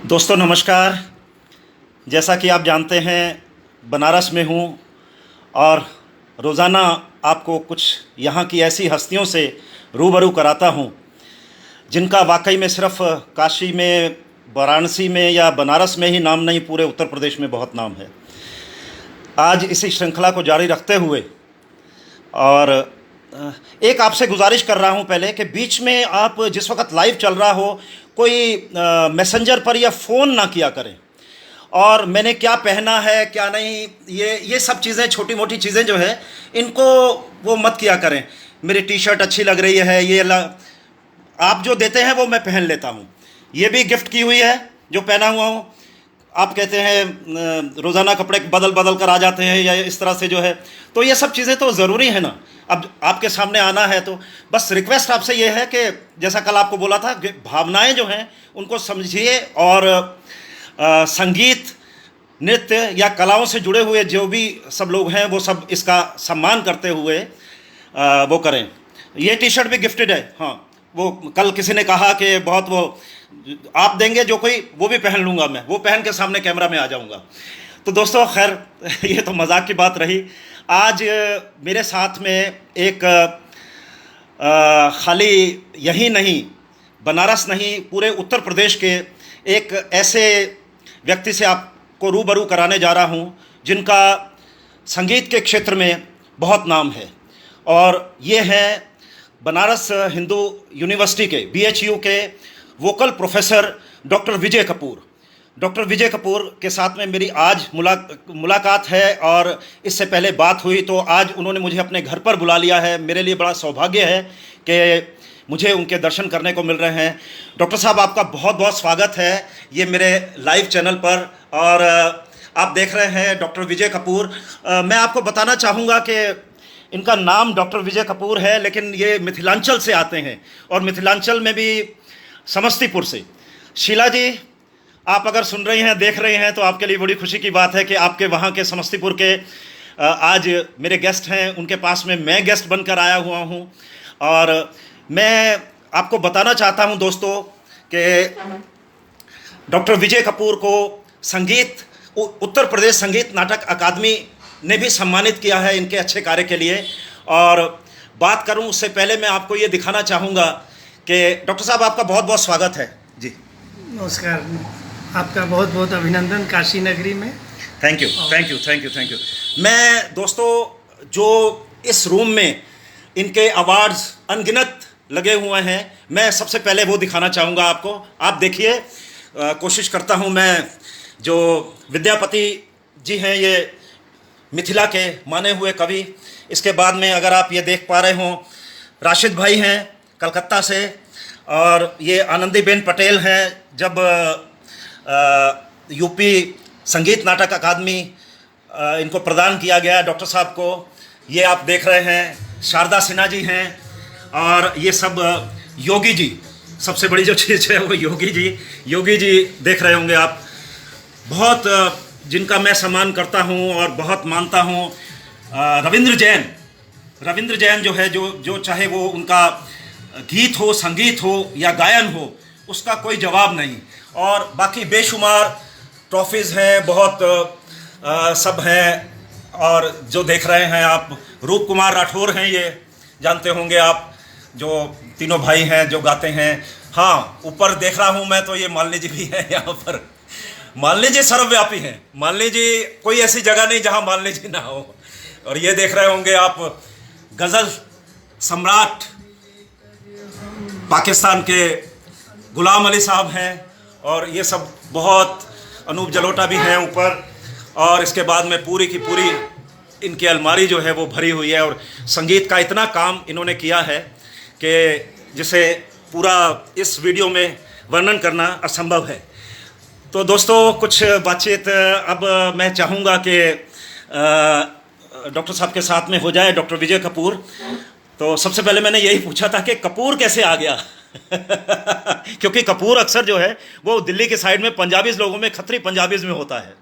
दोस्तों नमस्कार। जैसा कि आप जानते हैं, बनारस में हूँ और रोज़ाना आपको कुछ यहाँ की ऐसी हस्तियों से रूबरू कराता हूँ जिनका वाकई में सिर्फ काशी में, वाराणसी में या बनारस में ही नाम नहीं, पूरे उत्तर प्रदेश में बहुत नाम है। आज इसी श्रृंखला को जारी रखते हुए और एक आपसे गुजारिश कर रहा हूं पहले कि बीच में आप जिस वक्त लाइव चल रहा हो कोई मैसेंजर पर या फ़ोन ना किया करें। और मैंने क्या पहना है क्या नहीं, ये सब चीज़ें, छोटी मोटी चीज़ें जो है, इनको वो मत किया करें। मेरी टी शर्ट अच्छी लग रही है, आप जो देते हैं वो मैं पहन लेता हूँ। ये भी गिफ्ट की हुई है जो पहना हुआ हूँ। आप कहते हैं रोज़ाना कपड़े बदल बदल कर आ जाते हैं या इस तरह से जो है, तो ये सब चीज़ें तो ज़रूरी है ना। अब आपके सामने आना है तो बस रिक्वेस्ट आपसे ये है कि जैसा कल आपको बोला था, भावनाएं जो हैं उनको समझिए और संगीत, नृत्य या कलाओं से जुड़े हुए जो भी सब लोग हैं वो सब इसका सम्मान करते हुए वो करें। ये टी शर्ट भी गिफ्टेड है। हाँ, वो कल किसी ने कहा कि बहुत वो आप देंगे जो कोई, वो भी पहन लूँगा मैं, वो पहन के सामने कैमरा में आ जाऊँगा। तो दोस्तों खैर ये तो मजाक की बात रही। आज मेरे साथ में एक खाली यही नहीं, बनारस नहीं, पूरे उत्तर प्रदेश के एक ऐसे व्यक्ति से आपको रूबरू कराने जा रहा हूँ जिनका संगीत के क्षेत्र में बहुत नाम है। और ये हैं बनारस हिंदू यूनिवर्सिटी के BHU के वोकल प्रोफेसर डॉक्टर विजय कपूर। डॉक्टर विजय कपूर के साथ में मेरी आज मुलाकात है और इससे पहले बात हुई, तो आज उन्होंने मुझे अपने घर पर बुला लिया है। मेरे लिए बड़ा सौभाग्य है कि मुझे उनके दर्शन करने को मिल रहे हैं। डॉक्टर साहब, आपका बहुत बहुत स्वागत है ये मेरे लाइव चैनल पर। और आप देख रहे हैं डॉक्टर विजय कपूर। मैं आपको बताना चाहूँगा कि इनका नाम डॉक्टर विजय कपूर है, लेकिन ये मिथिलांचल से आते हैं और मिथिलांचल में भी समस्तीपुर से। शीला जी, आप अगर सुन रही हैं, देख रही हैं, तो आपके लिए बड़ी खुशी की बात है कि आपके वहाँ के समस्तीपुर के आज मेरे गेस्ट हैं। उनके पास में मैं गेस्ट बनकर आया हुआ हूँ और मैं आपको बताना चाहता हूँ दोस्तों कि डॉक्टर विजय कपूर को संगीत उत्तर प्रदेश संगीत नाटक अकादमी ने भी सम्मानित किया है इनके अच्छे कार्य के लिए। और बात करूँ उससे पहले मैं आपको ये दिखाना चाहूँगा कि डॉक्टर साहब, आपका बहुत बहुत स्वागत है जी। नमस्कार, आपका बहुत बहुत अभिनंदन काशी नगरी में। Thank you, thank you, thank you, thank you. मैं दोस्तों, जो इस रूम में इनके अवार्ड्स अनगिनत लगे हुए हैं, मैं सबसे पहले वो दिखाना चाहूँगा आपको। आप देखिए, कोशिश करता हूँ मैं। जो विद्यापति जी हैं, ये मिथिला के माने हुए कवि। इसके बाद में अगर आप ये देख पा रहे हों, राशिद भाई हैं कलकत्ता से, और ये आनंदीबेन पटेल हैं। जब यूपी संगीत नाटक अकादमी इनको प्रदान किया गया डॉक्टर साहब को, ये आप देख रहे हैं। शारदा सिन्हा जी हैं और ये सब योगी जी, सबसे बड़ी जो चीज़ है वो योगी जी देख रहे होंगे आप। बहुत जिनका मैं सम्मान करता हूँ और बहुत मानता हूँ। रविंद्र जैन जो है, जो चाहे वो उनका गीत हो, संगीत हो या गायन हो, उसका कोई जवाब नहीं। और बाकी बेशुमार ट्रॉफीज़ हैं, बहुत सब हैं। और जो देख रहे हैं आप, रूप कुमार राठौर हैं, ये जानते होंगे आप, जो तीनों भाई हैं जो गाते हैं। हाँ, ऊपर देख रहा हूँ मैं तो ये मालिनी जी भी हैं यहाँ पर। मालिनी जी सर्वव्यापी हैं। मालिनी जी, कोई ऐसी जगह नहीं जहाँ मालिनी जी ना हो। और ये देख रहे होंगे आप, गज़ल सम्राट पाकिस्तान के गुलाम अली साहब हैं। और ये सब बहुत, अनूप जलोटा भी हैं ऊपर। और इसके बाद में पूरी की पूरी इनकी अलमारी जो है वो भरी हुई है। और संगीत का इतना काम इन्होंने किया है कि जिसे पूरा इस वीडियो में वर्णन करना असंभव है। तो दोस्तों, कुछ बातचीत अब मैं चाहूँगा कि डॉक्टर साहब के साथ में हो जाए, डॉक्टर विजय कपूर। तो सबसे पहले मैंने यही पूछा था कि कपूर कैसे आ गया क्योंकि कपूर अक्सर जो है वो दिल्ली के साइड में पंजाबीज लोगों में, खत्री पंजाबीज में होता है।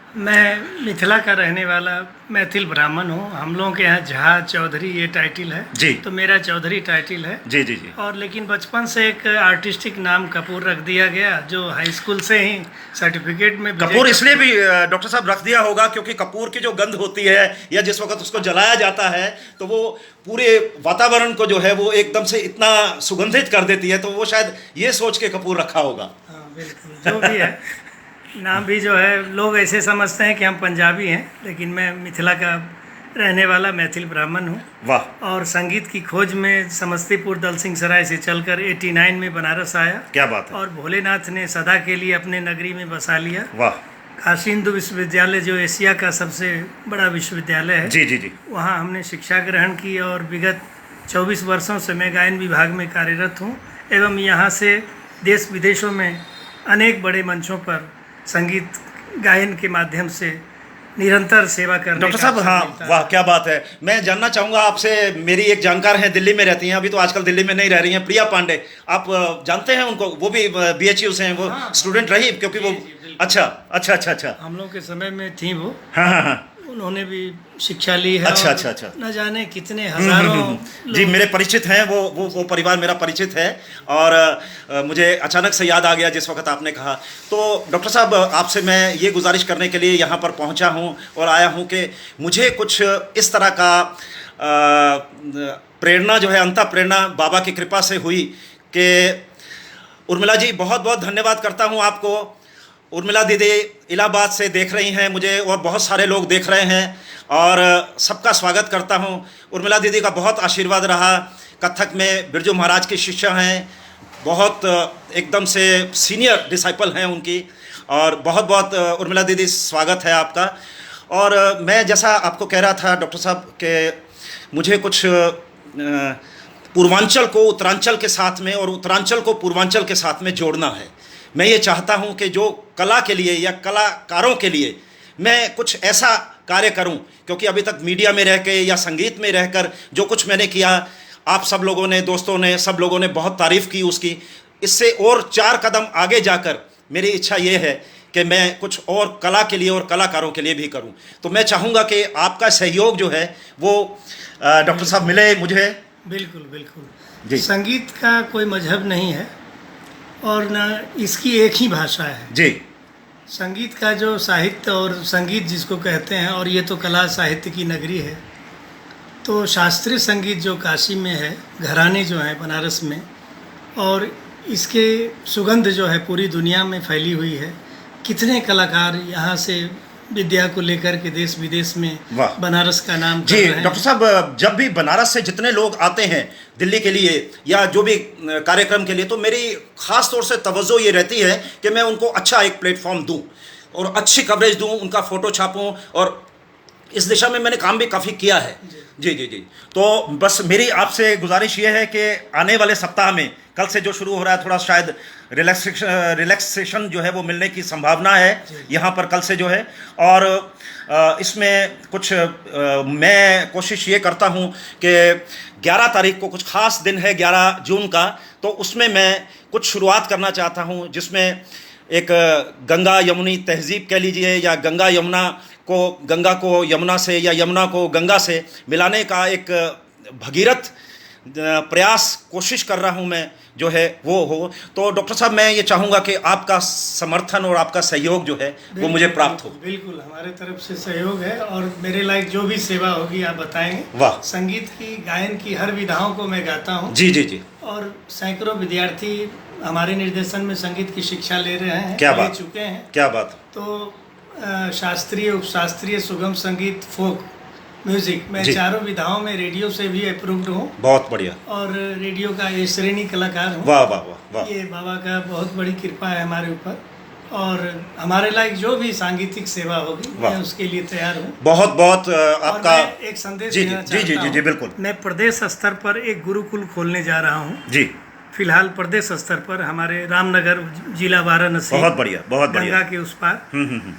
मैं मिथिला का रहने वाला मैथिल ब्राह्मण हूँ। हम लोगों के यहाँ झा चौधरी ये टाइटल है जी। तो मेरा चौधरी टाइटल है जी जी जी। और लेकिन बचपन से एक आर्टिस्टिक नाम कपूर रख दिया गया, जो हाई स्कूल से ही सर्टिफिकेट में कपूर इसलिए भी डॉक्टर साहब रख दिया होगा क्योंकि कपूर की जो गंध होती है या जिस वक्त उसको जलाया जाता है तो वो पूरे वातावरण को जो है वो एकदम से इतना सुगंधित कर देती है, तो वो शायद ये सोच के कपूर रखा होगा। हाँ बिल्कुल, जो भी है नाम भी जो है लोग ऐसे समझते हैं कि हम पंजाबी हैं, लेकिन मैं मिथिला का रहने वाला मैथिल ब्राह्मण हूँ। वाह। और संगीत की खोज में समस्तीपुर दलसिंह सराय से चलकर 89 में बनारस आया। क्या बात है। और भोलेनाथ ने सदा के लिए अपने नगरी में बसा लिया। वाह। काशी हिंदू विश्वविद्यालय जो एशिया का सबसे बड़ा विश्वविद्यालय है, जी जी जी, वहाँ हमने शिक्षा ग्रहण की और विगत 24 वर्षों से मैं गायन विभाग में कार्यरत हूँ एवं यहाँ से देश विदेशों में अनेक बड़े मंचों पर संगीत गायन के माध्यम से निरंतर सेवा करने डॉक्टर साहब। हाँ वाह, क्या बात है। मैं जानना चाहूँगा आपसे, मेरी एक जानकार हैं, दिल्ली में रहती हैं, अभी तो आजकल दिल्ली में नहीं रह रही हैं, प्रिया पांडे। आप जानते हैं उनको? वो भी BHU से हैं, वो स्टूडेंट रही क्योंकि वो अच्छा अच्छा अच्छा अच्छा हम लोग के समय में थी वो। हाँ हाँ हाँ, उन्होंने भी शिक्षा ली है। अच्छा और अच्छा अच्छा, न जाने कितने हजारों जी मेरे परिचित हैं, वो परिवार मेरा परिचित है। और मुझे अचानक से याद आ गया जिस वक्त आपने कहा। तो डॉक्टर साहब, आपसे मैं ये गुजारिश करने के लिए यहाँ पर पहुँचा हूँ और आया हूँ कि मुझे कुछ इस तरह का प्रेरणा जो है, अंतः प्रेरणा बाबा की कृपा से हुई कि उर्मिला जी, बहुत बहुत धन्यवाद करता हूँ आपको। उर्मिला दीदी इलाहाबाद से देख रही हैं मुझे और बहुत सारे लोग देख रहे हैं और सबका स्वागत करता हूं। उर्मिला दीदी का बहुत आशीर्वाद रहा। कथक में बिरजू महाराज की शिष्या हैं, बहुत एकदम से सीनियर डिसाइपल हैं उनकी। और बहुत बहुत उर्मिला दीदी स्वागत है आपका। और मैं जैसा आपको कह रहा था डॉक्टर साहब कि मुझे कुछ पूर्वांचल को उत्तरांचल के साथ में और उत्तरांचल को पूर्वांचल के साथ में जोड़ना है। मैं ये चाहता हूँ कि जो कला के लिए या कलाकारों के लिए मैं कुछ ऐसा कार्य करूँ, क्योंकि अभी तक मीडिया में रह के या संगीत में रहकर जो कुछ मैंने किया, आप सब लोगों ने, दोस्तों ने, सब लोगों ने बहुत तारीफ़ की उसकी। इससे और 4 कदम आगे जाकर मेरी इच्छा ये है कि मैं कुछ और कला के लिए और कलाकारों के लिए भी करूँ। तो मैं चाहूँगा कि आपका सहयोग जो है वो डॉक्टर साहब मिले मुझे। बिल्कुल बिल्कुल जी। संगीत का कोई मजहब नहीं है और न इसकी एक ही भाषा है जी। संगीत का जो साहित्य और संगीत जिसको कहते हैं, और ये तो कला साहित्य की नगरी है। तो शास्त्रीय संगीत जो काशी में है, घराने जो हैं बनारस में, और इसके सुगंध जो है पूरी दुनिया में फैली हुई है। कितने कलाकार यहाँ से विद्या को लेकर के देश विदेश में बनारस का नाम कर जी। रहे हैं। डॉक्टर साहब, जब भी बनारस से जितने लोग आते हैं दिल्ली के लिए या जो भी कार्यक्रम के लिए, तो मेरी ख़ास तौर से तवज्जो ये रहती है कि मैं उनको अच्छा एक प्लेटफॉर्म दूं और अच्छी कवरेज दूं, उनका फ़ोटो छापूं, और इस दिशा में मैंने काम भी काफ़ी किया है। जी जी जी। तो बस मेरी आपसे गुजारिश ये है कि आने वाले सप्ताह में, कल से जो शुरू हो रहा है, थोड़ा शायद रिलैक्सेशन जो है वो मिलने की संभावना है यहाँ पर कल से जो है। और इसमें कुछ मैं कोशिश ये करता हूँ कि 11 तारीख को कुछ ख़ास दिन है, 11 जून का, तो उसमें मैं कुछ शुरुआत करना चाहता हूँ जिसमें एक गंगा यमुनी तहजीब कह लीजिए, या गंगा को यमुना से या यमुना को गंगा से मिलाने का एक भगीरथ प्रयास कोशिश कर रहा हूं मैं, जो है वो हो। तो डॉक्टर साहब, मैं ये चाहूँगा कि आपका समर्थन और आपका सहयोग जो है वो मुझे प्राप्त हो। बिल्कुल, हमारे तरफ से सहयोग है और मेरे लायक जो भी सेवा होगी आप बताएंगे। वाह। संगीत की, गायन की हर विधाओं को मैं गाता हूँ। जी जी जी। और सैकड़ों विद्यार्थी हमारे निर्देशन में संगीत की शिक्षा ले रहे हैं, क्या ले बात, चुके हैं। क्या बात। तो शास्त्रीय, उपशास्त्रीय, सुगम संगीत, फोक म्यूजिक, मैं चारों विधाओं में रेडियो से भी अप्रूव्ड हूँ। बहुत बढ़िया। और रेडियो का ए श्रेणी कलाकार हूँ। वाह वाह वाह वाह। ये बाबा का बहुत बड़ी कृपा है हमारे ऊपर, और हमारे लायक जो भी सांगीतिक सेवा होगी मैं उसके लिए तैयार हूँ। बहुत बहुत आपका एक संदेश देना चाहता हूँ। जी जी जी बिल्कुल। मैं प्रदेश स्तर पर एक गुरुकुल खोलने जा रहा हूँ। जी। फिलहाल प्रदेश स्तर पर हमारे रामनगर जिला वाराणसी, बहुत बढ़िया, बहुत बढ़िया, गंगा के उस पार,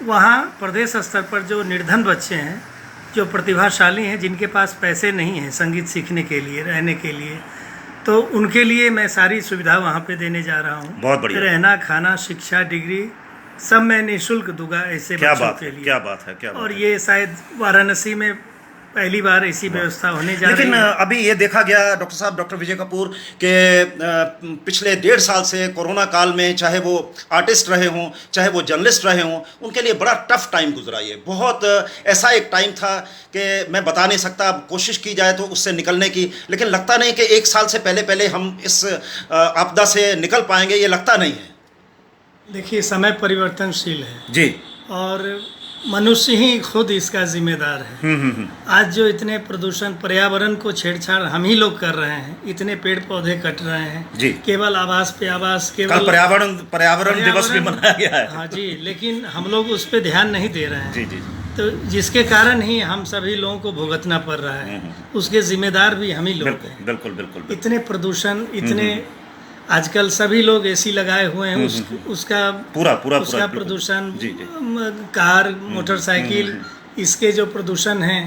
वहाँ प्रदेश स्तर पर जो निर्धन बच्चे हैं, जो प्रतिभाशाली हैं, जिनके पास पैसे नहीं हैं संगीत सीखने के लिए, रहने के लिए, तो उनके लिए मैं सारी सुविधा वहाँ पे देने जा रहा हूँ। बहुत बढ़िया। रहना, खाना, शिक्षा, डिग्री, सब मैं निःशुल्क दूंगा ऐसे क्या बच्चों बात के है, लिए। क्या बात है, क्या बात और है। ये शायद वाराणसी में पहली बार ऐसी व्यवस्था होने जा लेकिन रही है। अभी ये देखा गया डॉक्टर साहब, डॉक्टर विजय कपूर के पिछले 1.5 साल से कोरोना काल में, चाहे वो आर्टिस्ट रहे हों, चाहे वो जर्नलिस्ट रहे हों, उनके लिए बड़ा टफ टाइम गुजरा। ये बहुत ऐसा एक टाइम था कि मैं बता नहीं सकता। अब कोशिश की जाए तो उससे निकलने की, लेकिन लगता नहीं कि 1 साल से पहले हम इस आपदा से निकल पाएंगे, ये लगता नहीं है। देखिए, समय परिवर्तनशील है जी। और मनुष्य ही खुद इसका जिम्मेदार है। आज जो इतने प्रदूषण, पर्यावरण को छेड़छाड़ हम ही लोग कर रहे हैं, इतने पेड़ पौधे कट रहे हैं जी। केवल आवास पे आवास, कल केवल पर्यावरण दिवस भी मनाया गया है। हाँ जी, लेकिन हम लोग उस पर ध्यान नहीं दे रहे हैं। जी जी। तो जिसके कारण ही हम सभी लोगों को भुगतना पड़ रहा है, उसके जिम्मेदार भी हम ही लोग बिल्कुल हैं। बिल्कुल बिल्कुल बिल्कुल। इतने प्रदूषण, इतने आजकल सभी लोग एसी लगाए हुए हैं, उसका पूरा उसका बिल्कुल। प्रदूषण, जी जी। कार, मोटरसाइकिल, इसके जो प्रदूषण हैं,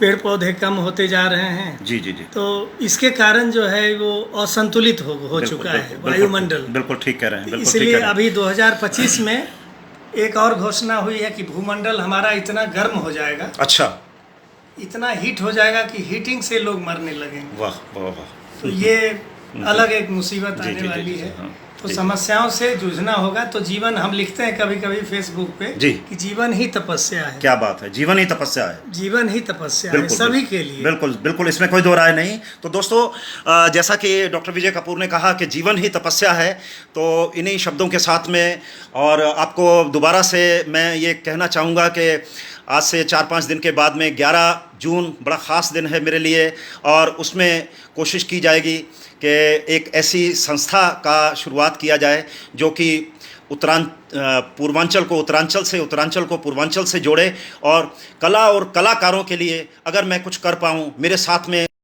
पेड़ पौधे कम होते जा रहे हैं। जी जी जी। तो इसके कारण जो है वो असंतुलित हो बिल्कुल, चुका बिल्कुल, है बिल्कुल, वायुमंडल। बिल्कुल ठीक कह रहे हैं, बिल्कुल ठीक इसलिए कह रहे हैं। अभी 2025 में एक और घोषणा हुई है कि भूमंडल हमारा इतना गर्म हो जाएगा, अच्छा। इतना हीट हो जाएगा कि हीटिंग से लोग मरने लगेंगे। वाह वाह वाह। तो ये अलग एक मुसीबत जी, आने जी, वाली जी, है। हाँ, तो जी। समस्याओं से जूझना होगा। तो जीवन, हम लिखते हैं कभी कभी फेसबुक पे जी। कि जीवन ही तपस्या है। क्या बात है, जीवन ही तपस्या है। जीवन ही तपस्या है बिल्कुल, सभी के लिए। बिल्कुल बिल्कुल, इसमें कोई दो राय नहीं। तो दोस्तों, जैसा कि डॉक्टर विजय कपूर ने कहा कि जीवन ही तपस्या है, तो इन्हीं शब्दों के साथ में और आपको दोबारा से मैं ये कहना चाहूँगा कि आज से 4-5 दिन के बाद में 11 जून बड़ा ख़ास दिन है मेरे लिए, और उसमें कोशिश की जाएगी कि एक ऐसी संस्था का शुरुआत किया जाए जो कि पूर्वांचल को उत्तरांचल से, उत्तरांचल को पूर्वांचल से जोड़े, और कला और कलाकारों के लिए अगर मैं कुछ कर पाऊँ, मेरे साथ में